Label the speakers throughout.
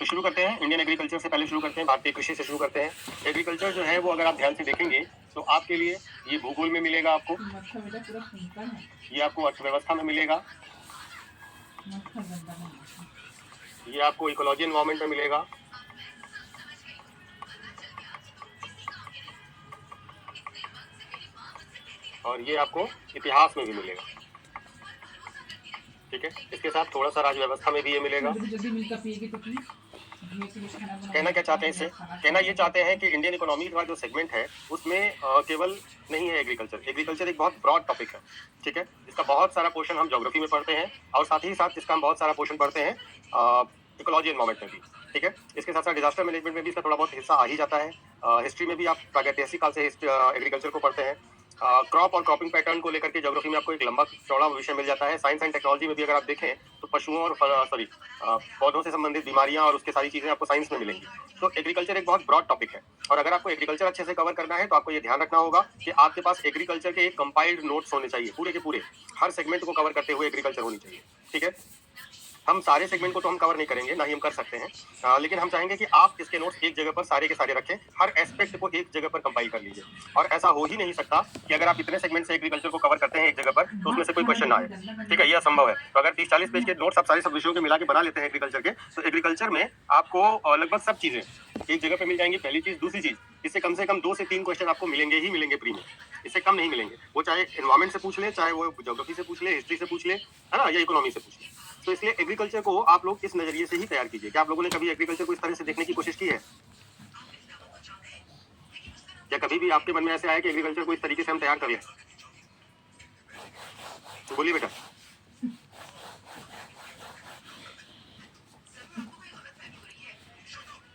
Speaker 1: शुरू करते हैं, इंडियन एग्रीकल्चर से पहले शुरू करते हैं, भारतीय कृषि से शुरू करते हैं। एग्रीकल्चर जो है वो अगर आप ध्यान से देखेंगे तो आपके लिए ये भूगोल में मिलेगा आपको, ये आपको अर्थव्यवस्था में मिलेगा, ये आपको इकोलॉजी एनवायरमेंट में मिलेगा, और ये आपको इतिहास में भी मिलेगा। ठीक है, इसके साथ थोड़ा सा राज्य व्यवस्था में भी ये मिलेगा। कहना क्या चाहते हैं इससे? कहना ये चाहते हैं कि इंडियन इकोनॉमी का जो सेगमेंट है उसमें केवल नहीं है एग्रीकल्चर। एग्रीकल्चर एक बहुत ब्रॉड टॉपिक है। ठीक है, इसका बहुत सारा पोर्शन हम ज्योग्राफी में पढ़ते हैं और साथ ही साथ इसका हम बहुत सारा पोर्शन पढ़ते हैं इकोलॉजी एनवायरमेंट में भी। ठीक है, इसके साथ साथ डिजास्टर मैनेजमेंट में भी इसका थोड़ा बहुत हिस्सा आ ही जाता है। हिस्ट्री में भी आप प्रागैतिहासिक काल से एग्रीकल्चर को पढ़ते हैं। क्रॉप और क्रॉपिंग पैटर्न को लेकर के ज्योग्राफी में आपको एक लंबा चौड़ा विषय मिल जाता है। साइंस एंड टेक्नोलॉजी में भी अगर आप देखें तो पशुओं और पौधों से संबंधित बीमारियां और उसके सारी चीजें आपको साइंस में मिलेंगी। तो एग्रीकल्चर एक बहुत ब्रॉड टॉपिक है और अगर आपको एग्रीकल्चर अच्छे से कवर करना है तो आपको ये ध्यान रखना होगा कि आपके पास एग्रीकल्चर के एक कंपाइल्ड नोट्स होने चाहिए, पूरे के पूरे हर सेगमेंट को कवर करते हुए एग्रीकल्चर होनी चाहिए। ठीक है, हम सारे सेगमेंट को तो हम कवर नहीं करेंगे, ना ही हम कर सकते हैं, लेकिन हम चाहेंगे कि आप इसके नोट्स एक जगह पर सारे के सारे रखें, हर एस्पेक्ट को एक जगह पर कंपाइल कर लीजिए। और ऐसा हो ही नहीं सकता कि अगर आप इतने सेगमेंट से एग्रीकल्चर को कवर करते हैं एक जगह पर तो उसमें से कोई क्वेश्चन ना आए। ठीक है, ये असंभव है। तो अगर 30-40 पेज के नोट्स आप सारे सब विषयों के मिला के बना लेते हैं एग्रीकल्चर के, तो एग्रीकल्चर में आपको लगभग सब चीजें एक जगह पे मिल जाएंगी। पहली चीज। दूसरी चीज, इससे कम से कम 2 से 3 क्वेश्चन आपको मिलेंगे ही मिलेंगे प्री में, इससे कम नहीं मिलेंगे। वो चाहे एनवायरमेंट से पूछ ले, चाहे वो ज्योग्राफी से पूछ ले, हिस्ट्री से पूछ ले, है ना, या इकोनॉमी से पूछ ले। तो इसलिए एग्रीकल्चर को आप लोग इस नजरिए से ही तैयार कीजिए। क्या आप लोगों ने कभी एग्रीकल्चर को इस तरह से देखने की कोशिश की है? क्या कभी भी आपके मन में ऐसे आया कि एग्रीकल्चर को इस तरीके से हम तैयार कर लें? तो बोलिए बेटा।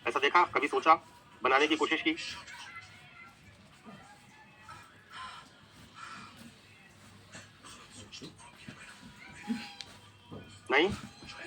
Speaker 1: ऐसा देखा, कभी सोचा, बनाने की कोशिश की? नहीं?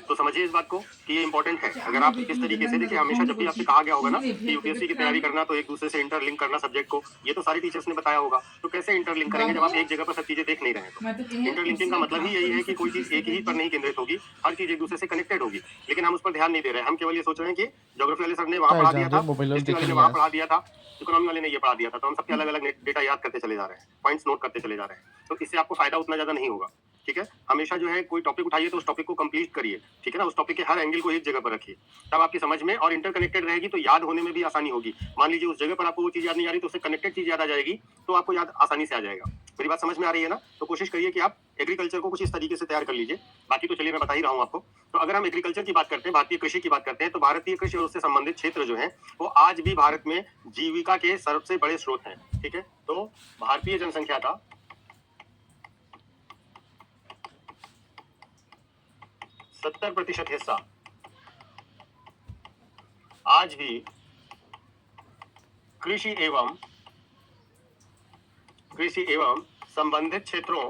Speaker 1: तो समझिए इस बात को कि ये इंपॉर्टेंट है। अगर आप इस तरीके से देखिए, हमेशा जब भी आपसे कहा गया होगा ना कि यूपीएससी की तैयारी करना तो एक दूसरे से इंटरलिंक करना सब्जेक्ट को, ये तो सारे टीचर्स ने बताया होगा। तो कैसे इंटरलिंक करेंगे जब आप एक जगह पर सब चीजें देख नहीं रहे हैं? तो इंटरलिंकिंग का मतलब ही यही है कि कोई चीज एक ही पर नहीं केंद्रित होगी, हर चीज एक दूसरे से कनेक्टेड होगी, लेकिन हम उस पर ध्यान नहीं दे रहे हैं। हम केवल ये सोच रहे हैं कि ज्योग्राफी वाले सर ने वहां पढ़ा दिया था, हिस्ट्री वाले ने वहां पढ़ा दिया था, इकोनॉमी वाले ने ये पढ़ा दिया था, तो हम सबके अलग अलग डेटा याद करते चले जा रहे हैं, पॉइंट्स नोट करते चले जा रहे हैं। तो इससे आपको फायदा उतना ज्यादा नहीं होगा। ठीक है, हमेशा जो है कोई टॉपिक उठाइए तो उस टॉपिक को कंप्लीट करिए। ठीक है ना, उस टॉपिक के हर एंगल को एक जगह पर रखिए, तब आपकी समझ में और इंटरकनेक्टेड रहेगी तो याद होने में भी आसानी होगी। मान लीजिए उस जगह पर आपको वो चीज याद नहीं आ रही तो उससे कनेक्टेड चीज याद आ जाएगी, तो आपको याद आसानी से आ जाएगा। मेरी बात समझ में आ रही है ना? तो कोशिश करिए कि आप एग्रीकल्चर को कुछ इस तरीके से तैयार कर लीजिए। बाकी तो चलिए मैं बता ही रहा हूँ आपको। तो अगर हम एग्रीकल्चर की बात करते हैं, भारतीय कृषि की बात करते हैं, तो भारतीय कृषि और उससे संबंधित क्षेत्र जो है वो आज भी भारत में जीविका के सबसे बड़े स्रोत हैं। ठीक है, तो भारतीय जनसंख्या का 70% हिस्सा आज भी कृषि एवं संबंधित क्षेत्रों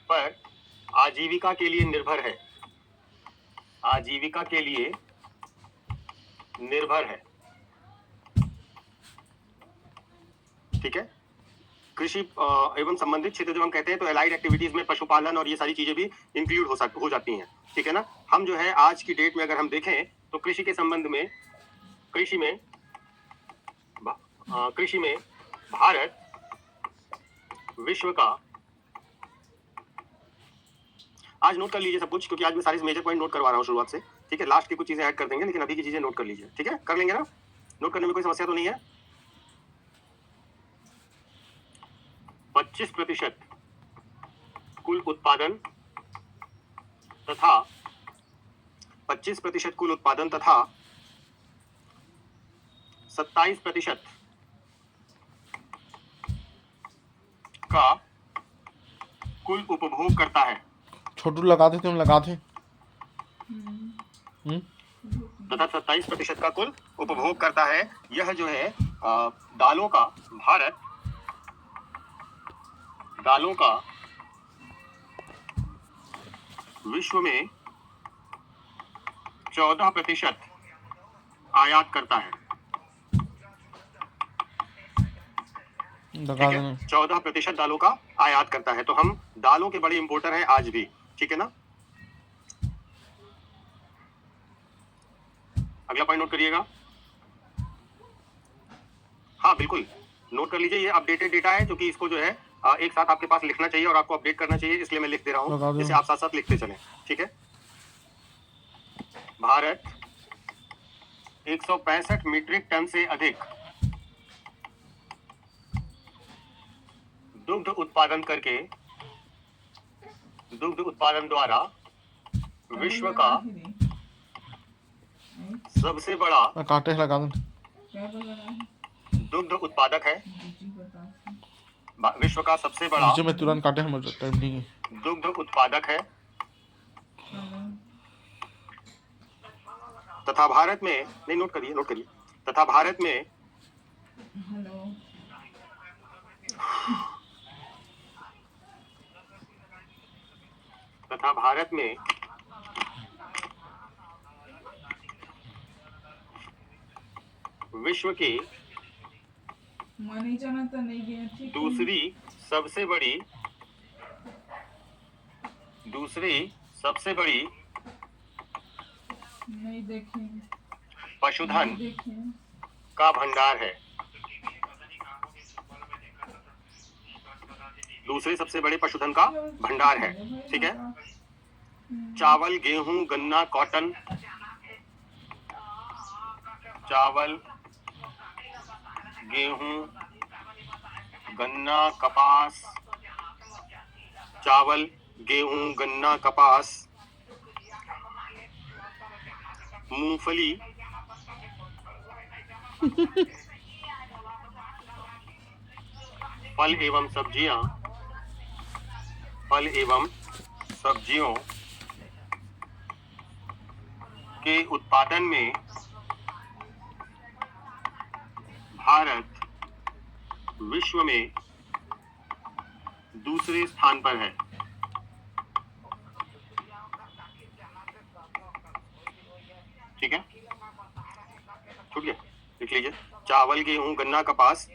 Speaker 1: पर आजीविका के लिए निर्भर है। आजीविका के लिए निर्भर है। ठीक है, कृषि एवं संबंधित क्षेत्र जब हम कहते हैं तो एलाइड एक्टिविटीज में पशुपालन और ये सारी चीजें भी इंक्लूड हो जाती हैं। ठीक है ना, हम जो है आज की डेट में अगर हम देखें तो कृषि के संबंध में कृषि में भारत विश्व का, आज नोट कर लीजिए सब कुछ, क्योंकि आज मैं सारे मेजर पॉइंट नोट करवा रहा हूँ शुरुआत से। ठीक है, लास्ट की कुछ चीजें ऐड कर देंगे, लेकिन अभी की चीजें नोट कर लीजिए। ठीक है, कर लेंगे ना? नोट करने में कोई समस्या तो नहीं है? 25% कुल उत्पादन तथा 25% कुल उत्पादन तथा 27% का कुल उपभोग करता है।
Speaker 2: छोटू लगाते तुम लगाते
Speaker 1: तथा 27% का कुल उपभोग करता है। यह जो है दालों का, भारत दालों का विश्व में 14% आयात करता है। ठीक है, 14% दालों का आयात करता है। तो हम दालों के बड़े इंपोर्टर हैं आज भी। ठीक है ना? अगला पॉइंट नोट करिएगा। हाँ बिल्कुल नोट कर लीजिए, ये अपडेटेड डेटा है, क्योंकि इसको जो है एक साथ आपके पास लिखना चाहिए और आपको अपडेट करना चाहिए, इसलिए मैं लिख दे रहा
Speaker 2: लगा
Speaker 1: हूँ,
Speaker 2: दो।
Speaker 1: जिसे आप साथ साथ लिखते चलें। ठीक है। भारत 165 मीट्रिक टन से अधिक दुग्ध उत्पादन करके दुग्ध उत्पादन द्वारा विश्व का सबसे बड़ा
Speaker 2: काटे लगा दो।
Speaker 1: दुग्ध उत्पादक है। विश्व का सबसे बड़ा
Speaker 2: नीचे में तुरंत काटे, हम टाइम नहीं है।
Speaker 1: दुग्ध उत्पादक है तथा भारत में, नहीं नोट करिए, तथा भारत में तथा भारत में विश्व की दूसरी सबसे बड़ी पशुधन का भंडार है। दूसरे सबसे बड़े पशुधन का भंडार है। ठीक है। चावल, गेहूं, गन्ना, कॉटन, चावल, गेहूं, गन्ना, कपास, चावल, गेहूं, गन्ना, कपास, मूंगफली, फल एवं सब्जियों के उत्पादन में भारत विश्व में दूसरे स्थान पर है। ठीक है, छूट गया, लिख लीजिए। चावल, गेहूं, गन्ना, कपास,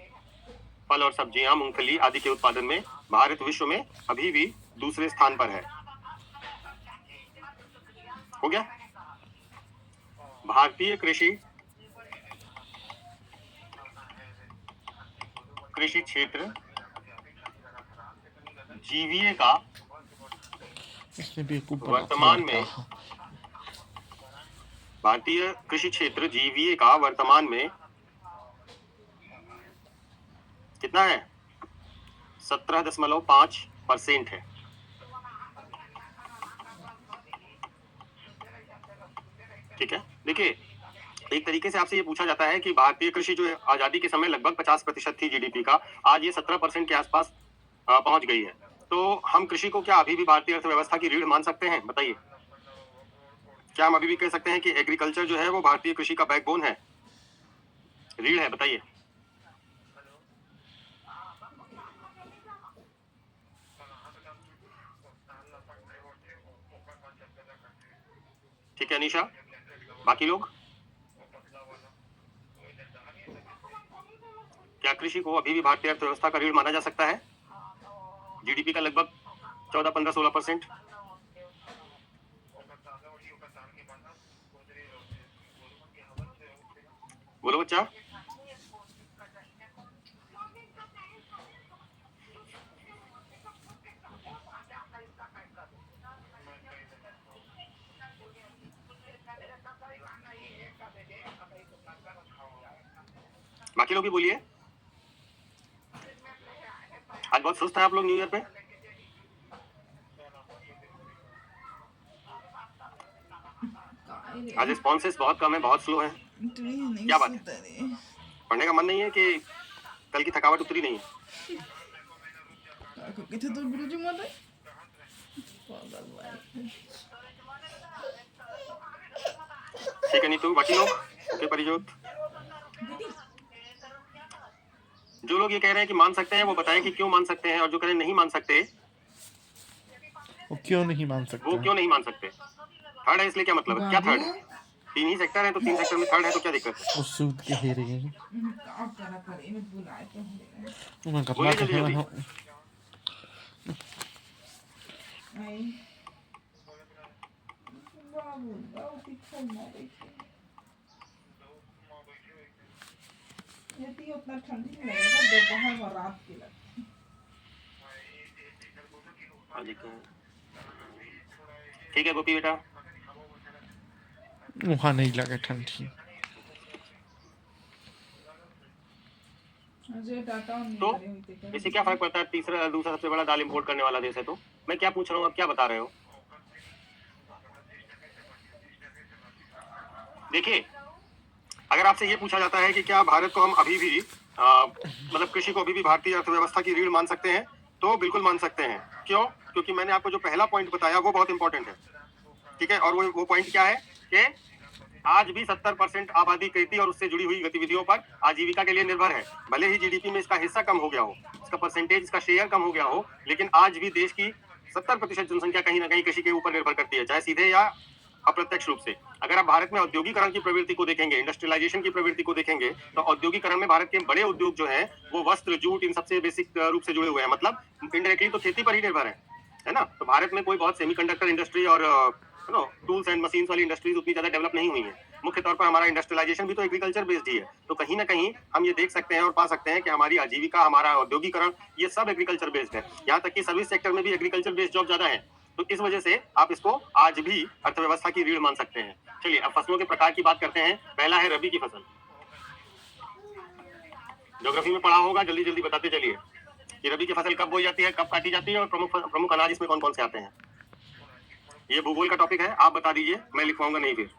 Speaker 1: फल और सब्जियां, मूंगफली आदि के उत्पादन में भारत विश्व में अभी भी दूसरे स्थान पर है। हो गया। भारतीय कृषि क्षेत्र जीवीए का वर्तमान में भारतीय कृषि क्षेत्र जीवीए का वर्तमान में कितना है? 17.5% है। ठीक है। देखिए, एक तरीके से आपसे ये पूछा जाता है कि भारतीय कृषि जो आजादी के समय लगभग 50% थी जीडीपी का, आज ये 17% के आसपास पहुंच गई है। तो हम कृषि को क्या अभी भी भारतीय अर्थव्यवस्था की रीढ़ मान सकते हैं? बताइए, क्या हम अभी भी कह सकते हैं कि एग्रीकल्चर जो है वो भारतीय कृषि का बैकबोन है, रीढ़ है? बताइए। ठीक है निशा, बाकी लोग क्या कृषि को अभी भी भारतीय अर्थव्यवस्था का रीढ़ माना जा सकता है? जीडीपी का लगभग 14, 15, 16%। बोलो बच्चा। बाकी लोग भी बोलिए। आज बहुत सुस्त है आप लोग न्यू ईयर पे। आज रिस्पॉन्सेस बहुत कम है, बहुत स्लो है। क्या बात है? पढ़ने का मन नहीं है कि कल की थकावट उतरी नहीं है? ठीक है नीतू, बाकी लोग ओके परिजोत। जो लोग ये कह रहे हैं कि मान सकते हैं वो बताएं कि क्यों मान सकते हैं, और जो कह रहे हैं नहीं मान सकते
Speaker 2: वो क्यों नहीं मान सकते?
Speaker 1: वो क्यों नहीं मान सकते? थर्ड है इसलिए क्या मतलब है? क्या थर्ड है? 3 ही सेक्टर है तो 3 सेक्टर में थर्ड है तो क्या दिक्कत है?
Speaker 2: उस सूद के हे रही है। मैं करना
Speaker 1: बोलिए
Speaker 2: तो
Speaker 1: जल्दी
Speaker 2: है
Speaker 1: जल्दी।
Speaker 3: यदि उतना ठंडी नहीं लगेगा, दोपहर में रात की लगती है।
Speaker 1: ठीक है गोपी बेटा,
Speaker 2: वहाँ नहीं लगे ठंडी।
Speaker 3: अजय डाटा ऑन नहीं
Speaker 1: तो
Speaker 3: करे हुए थे
Speaker 1: इससे क्या फर्क पड़ता है? तीसरा दूसरा सबसे बड़ा दाल इंपोर्ट करने वाला देश है। तो मैं क्या पूछ रहा हूँ, आप क्या बता रहे हो? देखिए, अगर आपसे ये पूछा जाता है कि क्या भारत को हम अभी भी मतलब कृषि को अभी भी भारतीय अर्थव्यवस्था की रीढ़ मान सकते हैं, तो बिल्कुल मान सकते हैं। क्यों? क्योंकि मैंने आपको जो पहला पॉइंट बताया वो बहुत इंपॉर्टेंट है, ठीक है। और वो पॉइंट क्या है कि आज भी 70% आबादी खेती और उससे जुड़ी हुई गतिविधियों पर आजीविका के लिए निर्भर है। भले ही जीडीपी में इसका हिस्सा कम हो गया हो, इसका परसेंटेज, इसका शेयर कम हो गया हो, लेकिन आज भी देश की 70% जनसंख्या कहीं ना कहीं कृषि के ऊपर निर्भर करती है, चाहे सीधे या अप्रत्यक्ष रूप से। अगर आप भारत में औद्योगिकरण की प्रवृत्ति को देखेंगे, इंडस्ट्रियलाइजेशन की प्रवृत्ति को देखेंगे, तो औद्योगिकरण में भारत के बड़े उद्योग जो हैं वो वस्त्र, जूट, इन सबसे बेसिक रूप से जुड़े हुए हैं। मतलब इनडायरेक्टली तो खेती पर ही निर्भर है ना। तो भारत में कोई बहुत सेमीकंडक्टर इंडस्ट्री और टूल्स एंड मशीन्स वाली इंडस्ट्रीज उतनी ज्यादा डेवलप नहीं हुई है। मुख्य तौर पर हमारा इंडस्ट्रियलाइजेशन भी तो एग्रीकल्चर बेस्ड ही है। तो कहीं ना कहीं हम ये देख सकते हैं और पा सकते हैं कि हमारी आजीविका, हमारा औद्योगिकरण, ये सब एग्रीकल्चर बेस्ड है। यहाँ तक कि सर्विस सेक्टर में भी एग्रीकल्चर बेस्ड जॉब ज्यादा है। तो इस वजह से आप इसको आज भी अर्थव्यवस्था की रीढ़ मान सकते हैं। चलिए अब फसलों के प्रकार की बात करते हैं। पहला है रबी की फसल। ज्योग्राफी में पढ़ा होगा, जल्दी जल्दी बताते चलिए कि रबी की फसल कब बोई जाती है, कब काटी जाती है और प्रमुख अनाज इसमें कौन कौन से आते हैं। ये भूगोल का टॉपिक है, आप बता दीजिए, मैं लिखवाऊंगा नहीं फिर।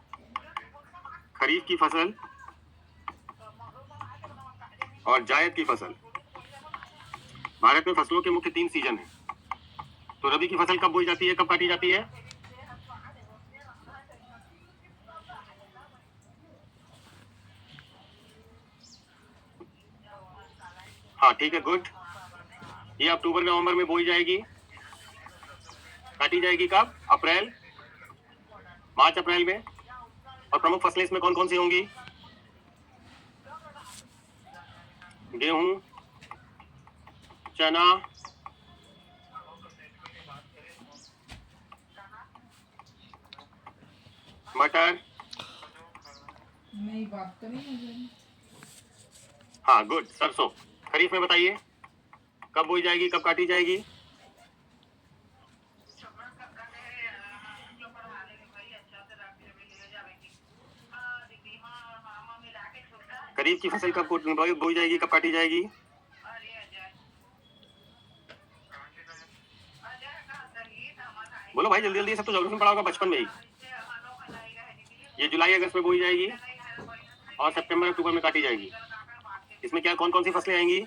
Speaker 1: खरीफ की फसल और जायद की फसल। भारत में फसलों के मुख्य 3 सीजन हैं। तो रबी की फसल कब बोई जाती है, कब काटी जाती है? हाँ ठीक है, गुड। ये अक्टूबर नवंबर में बोई जाएगी, काटी जाएगी कब? अप्रैल, मार्च अप्रैल में। और प्रमुख फसलें इसमें कौन कौन सी होंगी? गेहूं, चना, मटर।
Speaker 3: नहीं बात तो नहीं मुझे।
Speaker 1: हाँ गुड। सरसों खरीफ में बताइए कब बोई जाएगी, कब काटी जाएगी? खरीफ की फसल कब बोई जाएगी, कब काटी जाएगी? बोलो भाई जल्दी जल्दी, सब तो ज्योग्राफी में पढ़ा होगा बचपन में ही। ये जुलाई अगस्त में बोई जाएगी और सितंबर अक्टूबर में काटी जाएगी। इसमें क्या कौन कौन सी फसलें आएंगी?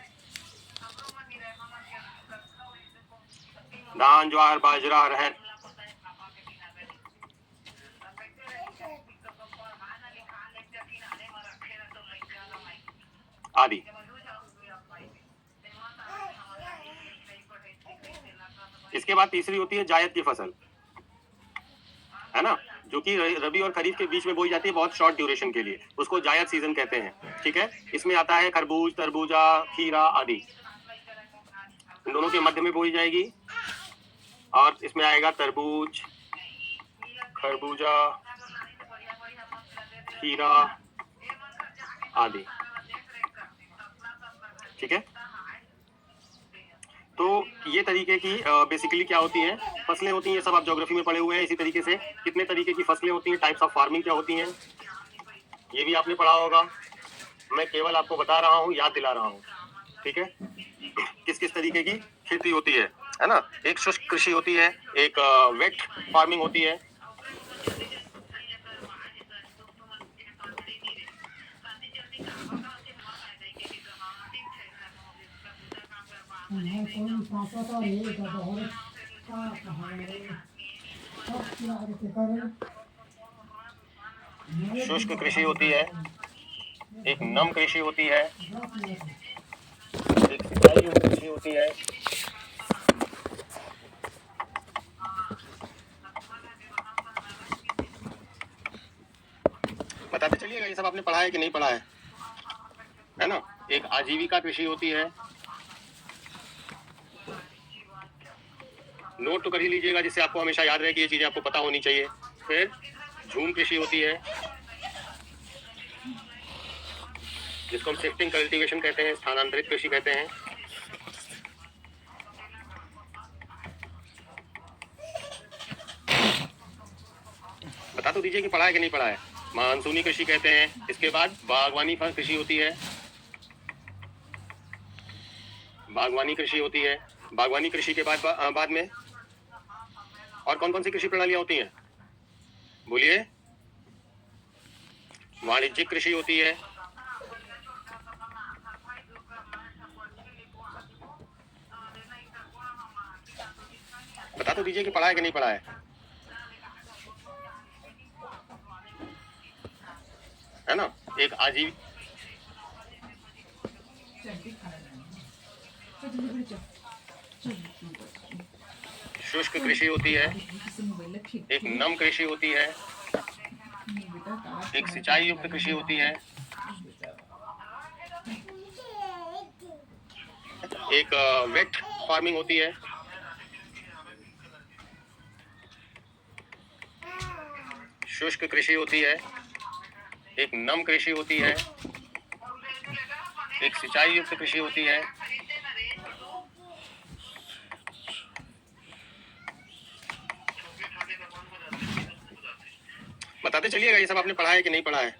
Speaker 1: धान, ज्वार, बाजरा, अरहर आदि। इसके बाद तीसरी होती है जायद की फसल, है ना, जो कि रबी और खरीफ के बीच में बोई जाती है बहुत शॉर्ट ड्यूरेशन के लिए, उसको जायद सीजन कहते हैं। ठीक है, इसमें आता है खरबूज, तरबूजा, खीरा आदि। इन दोनों के मध्य में बोई जाएगी और इसमें आएगा तरबूज, खरबूजा, खीरा आदि। ठीक है, तो ये तरीके की बेसिकली क्या होती है फसलें होती हैं, ये सब आप ज्योग्राफी में पढ़े हुए हैं। इसी तरीके से कितने तरीके की फसलें होती हैं, टाइप्स ऑफ फार्मिंग क्या होती हैं, ये भी आपने पढ़ा होगा। मैं केवल आपको बता रहा हूँ, याद दिला रहा हूँ। ठीक है, किस किस तरीके की खेती होती है ना। एक शुष्क कृषि होती है, एक वेट फार्मिंग होती है। शुष्क कृषि होती है, एक नम कृषि होती है, एक सिंचाई युक्त कृषि होती है। बताते चलिएगा ये सब आपने पढ़ा है कि नहीं पढ़ा है ना। एक आजीविका कृषि होती है, नोट तो कर ही लीजिएगा जिससे आपको हमेशा याद रहे कि ये चीजें आपको पता होनी चाहिए। फिर झूम कृषि होती है, जिसको हम शिफ्टिंग कल्टीवेशन कहते हैं, स्थानांतरित कृषि कहते हैं। बता तो दीजिए कि पढ़ा है कि नहीं पढ़ा है। मानसूनी कृषि कहते हैं। इसके बाद बागवानी कृषि होती है। बागवानी कृषि होती है। बागवानी कृषि के बाद में और कौन कौन सी कृषि प्रणालियां होती हैं? बोलिए। वाणिज्यिक कृषि होती है। बता तो दीजिए कि पढ़ा है कि नहीं पढ़ा है ना। एक आजीव शुष्क कृषि होती है। एक नम कृषि होती है। एक सिंचाई युक्त कृषि होती है। एक वेट फार्मिंग होती है। शुष्क कृषि होती है। एक नम कृषि होती है। एक सिंचाई युक्त कृषि होती है। बताते चलिएगा ये सब आपने पढ़ा है कि नहीं पढ़ा है।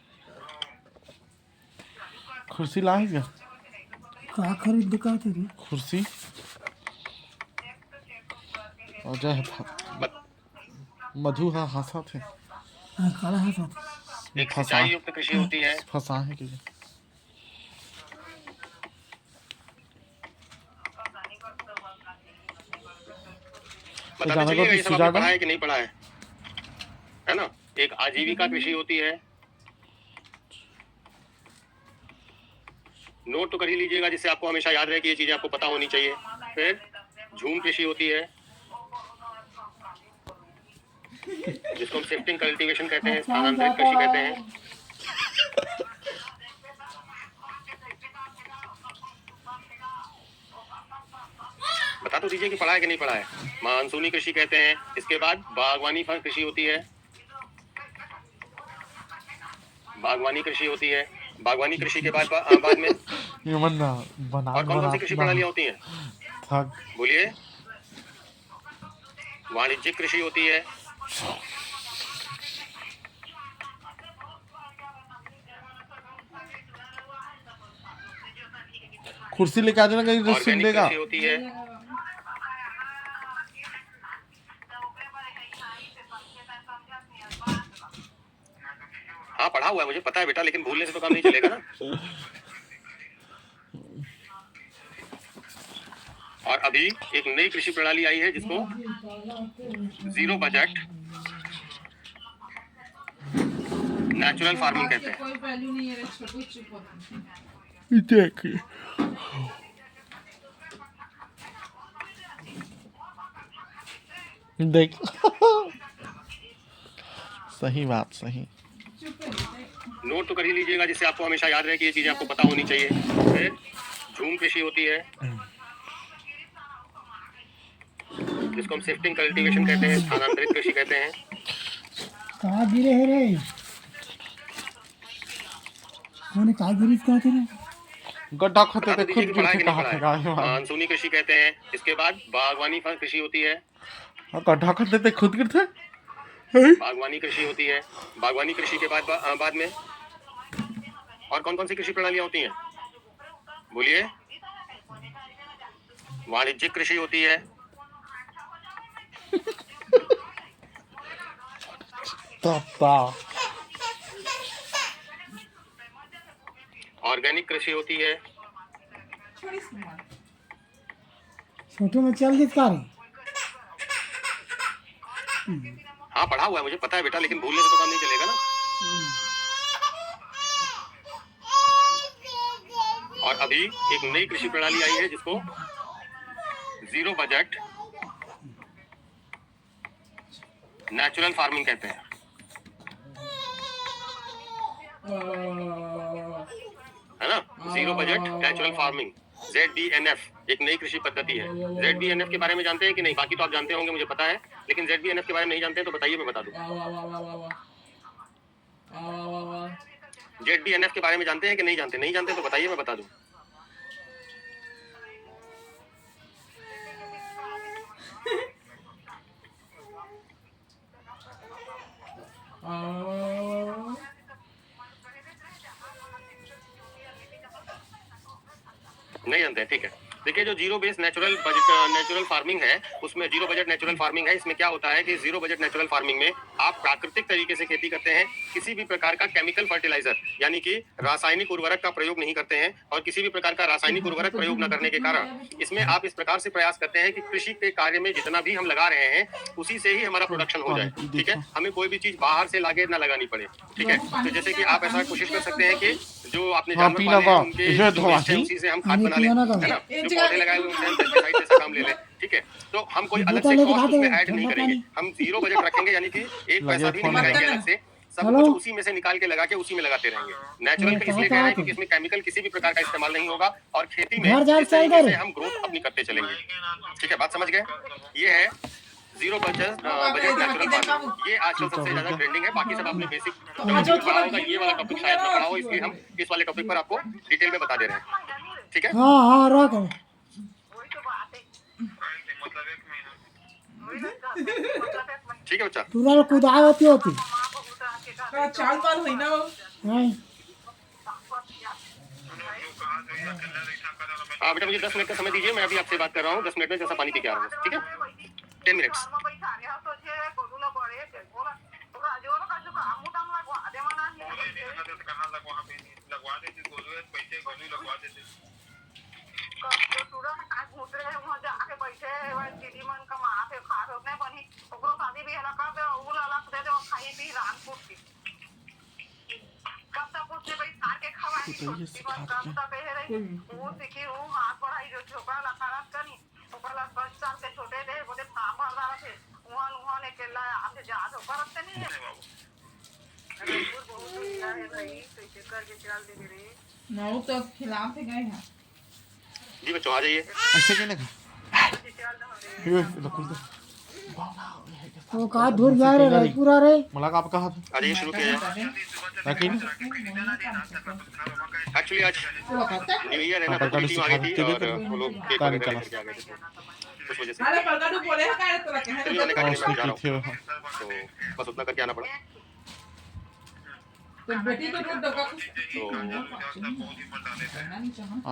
Speaker 2: कुर्सी लाए क्या?
Speaker 4: का खरीद दिखा तेरी
Speaker 2: कुर्सी और जय मधु हाँ हंसा थे।
Speaker 4: काला है तो
Speaker 1: एक सिंचाई युक्त कृषि होती है।
Speaker 2: फंसा है कि
Speaker 1: बताते चलिएगा ये सब आपने पढ़ा है कि नहीं पढ़ा है ना। एक आजीविका कृषि होती है। नोट तो कर ही लीजिएगा जिससे आपको हमेशा याद रहे कि ये चीजें आपको पता होनी चाहिए। फिर झूम कृषि होती है, जिसको हम शिफ्टिंग कल्टीवेशन कहते हैं, स्थानांतरित कृषि कहते हैं। बता तो दीजिए कि पढ़ा है कि नहीं पढ़ा है। मानसूनी कृषि कहते हैं। इसके बाद बागवानी कृषि होती है। बागवानी कृषि होती है। बागवानी कृषि के बाद में और कौन कौन सी कृषि प्रणालियां होती हैं? बोलिए। वाणिज्यिक कृषि होती है।
Speaker 2: कुर्सी लेके आ जाना कहीं तो सुन लेगा।
Speaker 1: कृषि होती है। हाँ पढ़ा हुआ है मुझे पता है बेटा, लेकिन भूलने से तो काम नहीं चलेगा ना। और अभी एक नई कृषि प्रणाली आई है जिसको जीरो बजट नेचुरल फार्मिंग कहते हैं।
Speaker 3: कोई वैल्यू नहीं है, छोटू चुप हो।
Speaker 2: देखिए देख सही बात सही।
Speaker 1: नोट तो कर ही लीजिएगा जिससे आपको हमेशा याद रहे कि ये चीजें आपको पता होनी चाहिए। फिर झूम कृषि होती है, जिसको हम शिफ्टिंग कल्टीवेशन कहते हैं, स्थानांतरित कृषि कहते हैं।
Speaker 4: कहाँ गिरे है रे मैंने कहा गिरी कहा थे
Speaker 2: गड्ढा खोदते थे खुद गिरते कहाँ थे गाय।
Speaker 1: मानसूनी कृषि कहते हैं। इसके बाद बागवानी कृषि होती है।
Speaker 2: गड्ढा खोदते थे खुद गिरते।
Speaker 1: बागवानी कृषि होती है। बागवानी कृषि के बाद में और कौन कौन सी कृषि प्रणालियां होती हैं? बोलिए। वाणिज्यिक कृषि होती है। ऑर्गेनिक कृषि होती है।
Speaker 4: छोटे में चल किस कार
Speaker 1: हाँ पढ़ा हुआ है मुझे पता है बेटा, लेकिन भूलने से तो काम नहीं चलेगा ना। और अभी एक नई कृषि प्रणाली आई है जिसको जीरो बजट नेचुरल फार्मिंग कहते हैं। है ना, zero budget natural farming, ZBNF एक नई कृषि पद्धति है। ZBNF के बारे में जानते हैं कि नहीं? बाकी तो आप जानते होंगे मुझे पता है, लेकिन ZBNF के बारे में नहीं जानते हैं तो बताइए, मैं बता दूं। ZBNF के बारे में जानते हैं कि नहीं जानते? नहीं जानते तो बताइए, मैं बता दूं। नहीं जानते हैं, ठीक है। देखिए, जो जीरो बेस नेचुरल फार्मिंग है, उसमें जीरो बजट नेचुरल फार्मिंग है, इसमें क्या होता है कि जीरो बजट नेचुरल फार्मिंग में आप प्राकृतिक तरीके से खेती करते हैं, किसी भी प्रकार का केमिकल फर्टिलाइजर यानी कि रासायनिक उर्वरक का प्रयोग नहीं करते हैं, और किसी भी प्रकार का रासायनिक उर्वरक प्रयोग न करने के कारण इसमें आप इस प्रकार से प्रयास करते हैं कि कृषि के कार्य में जितना भी हम लगा रहे हैं उसी से ही हमारा प्रोडक्शन हो जाए, ठीक है। हमें कोई भी चीज बाहर से लाके ना लगानी पड़े, ठीक है। तो जैसे कि आप ऐसा कोशिश कर सकते हैं कि जो आपने जानवर पाले हैं उनके waste है, उसी से हम खाद बना लें, है ना। जो पौधे लगाए हुए उनसे हम पेस्टिसाइड जैसा काम ले लें, ठीक है। तो हम कोई अलग से कॉस्ट उसमें ऐड नहीं करेंगे, हम जीरो बजट रखेंगे, यानी कि एक पैसा भी नहीं लगाएंगे अलग से, सब कुछ उसी में से निकाल के लगा के उसी में लगाते रहेंगे। नेचुरल पे इसलिए कह रहे हैं क्योंकि इसमें केमिकल किसी भी प्रकार का इस्तेमाल नहीं होगा, और खेती में इस तरीके से हम ग्रोथ अपनी करते चलेंगे, ठीक है। बात समझ गए? ये है जीरो बजट नेचुरल फार्मिंग। ये आजकल सबसे ज्यादा ट्रेंडिंग है। बाकी सब आपने बेसिक पढ़ा होगा, ये वाला टॉपिक शायद ना पढ़ा हो, इसलिए हम इस वाले टॉपिक पर आपको डिटेल में बता दे रहे हैं, ठीक है।
Speaker 4: हाँ रख
Speaker 1: ठीक है बच्चा।
Speaker 4: तुरंत कुदाई होती
Speaker 3: चाल पाल हुई ना वो।
Speaker 4: नहीं
Speaker 1: बेटा मुझे 10 मिनट का समय दीजिए, मैं अभी आपसे बात कर रहा हूँ। 10 मिनट में जैसा पानी पी के आ रहा हूँ, ठीक है। 10 मिनट्स।
Speaker 3: नौ तो खिलाफ गए हैं।
Speaker 1: जी बच्चों आ जाइए।
Speaker 2: ऐसे क्या लगा
Speaker 4: वो कहा दूर जा रहे पूरा रे
Speaker 2: मुलाक आप कहा था
Speaker 1: आ जाइए, शुरू किया जाए।
Speaker 2: लेकिन
Speaker 1: एक्चुअली आज न्यू ईयर है ना, तो पूरी टीम आ गई थी और वो लोग केक वगैरह लेके आ गए थे, उस वजह से
Speaker 3: अरे पलका तो बोले है क्या तो रखे हैं।
Speaker 1: चलिए मैंने कहा कि मैं जा रहा
Speaker 2: थे
Speaker 1: हूँ, तो बस उतना करके आना पड़ा।
Speaker 3: तो बेटी तो रोड दबा
Speaker 1: तो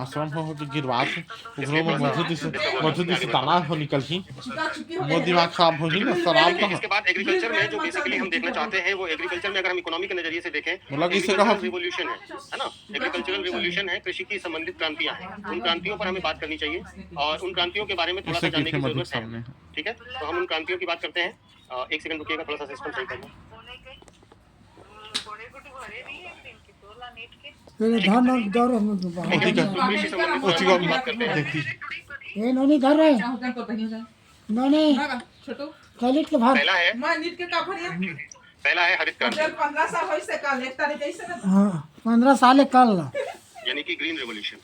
Speaker 2: आश्रम हो कि गिरवा से उगरो में मधुदी से दाना हो निकल ही वो दिमाग खराब हो ही ना शराब का।
Speaker 1: इसके बाद एग्रीकल्चर में जो बेसिकली हम देखना चाहते हैं वो एग्रीकल्चर में अगर हम इकोनॉमी के नजरिए से देखें,
Speaker 2: मतलब इसे कहा
Speaker 1: रिवोल्यूशन है ना। एग्रीकल्चरल रिवोल्यूशन है, कृषि की संबंधित क्रांतियां हैं, उन क्रांतियों पर हमें बात करनी चाहिए और उन क्रांतियों के बारे में थोड़ा सा जानने की जरूरत है, ठीक है। तो हम उन क्रांतियों की बात करते हैं। एक सेकंड रुकिएगा, थोड़ा सा सिस्टम सही करना।
Speaker 4: धान दौड़
Speaker 1: कृषि संबंधित बात करते हैं।
Speaker 4: ये नोनी घर रहे
Speaker 3: तो कहीं जाए
Speaker 4: नोनी
Speaker 3: छोटो
Speaker 4: कैलिट के भार
Speaker 1: पहला है
Speaker 3: मैं नीट के का भरिया
Speaker 1: पहला है हरित क्रांति,
Speaker 3: 15 साल होई से का 1 तारीख कैसे ना।
Speaker 4: हाँ 15 साल कल
Speaker 1: यानी कि ग्रीन रेवोल्यूशन।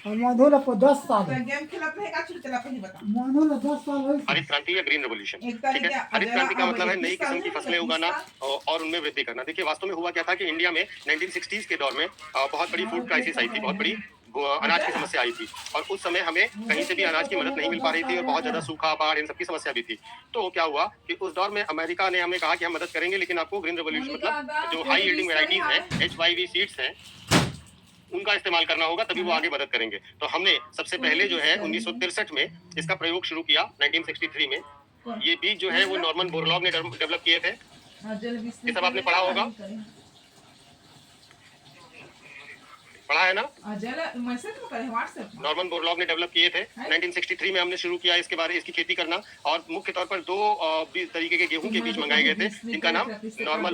Speaker 4: और मधुल को 10 साल
Speaker 3: तो गेम खेलत रहेगा छुट चला पहले बता।
Speaker 4: मधुल 10 साल हुई
Speaker 1: हरित क्रांति या ग्रीन रेवोल्यूशन,
Speaker 3: एक
Speaker 1: ठीक है।
Speaker 3: तारीख
Speaker 1: हरित क्रांति का मतलब है नई
Speaker 3: 21
Speaker 1: किस्म की फसलें उगाना और उनमें वृद्धि करना। देखिए वास्तव में हुआ क्या था कि इंडिया में 1960s के दौर में बहुत बड़ी फूड क्राइसिस आई थी, बहुत बड़ी अनाज की समस्या आई थी, और उस समय हमें कहीं से भी अनाज की मदद नहीं मिल पा रही थी और बहुत ज्यादा सूखा, बाढ़, इन सब की समस्या भी थी। तो क्या हुआ कि उस दौर में अमेरिका ने हमें कहा कि हम मदद करेंगे, लेकिन आपको ग्रीन रेवोल्यूशन मतलब जो हाई यील्डिंग वेराइटीज हैं, HYV सीड्स हैं, उनका इस्तेमाल करना होगा, तभी वो आगे मदद करेंगे। तो हमने सबसे पहले जो है 1963 में इसका प्रयोग शुरू किया। 1963 में ये बीज जो है वो नॉर्मन बोरलॉग ने डेवलप किए थे। ये सब आपने पढ़ा होगा, पढ़ा है ना।
Speaker 3: मैसेज तो करे व्हाट्सएप
Speaker 1: नॉर्मन बोरलॉग ने डेवलप किए थे। 1963 में हमने शुरू किया इसके बारे इसकी खेती करना, और मुख्य तौर पर 2 तरीके के गेहूं के बीज मंगाए गए थे, जिनका नाम नॉर्मा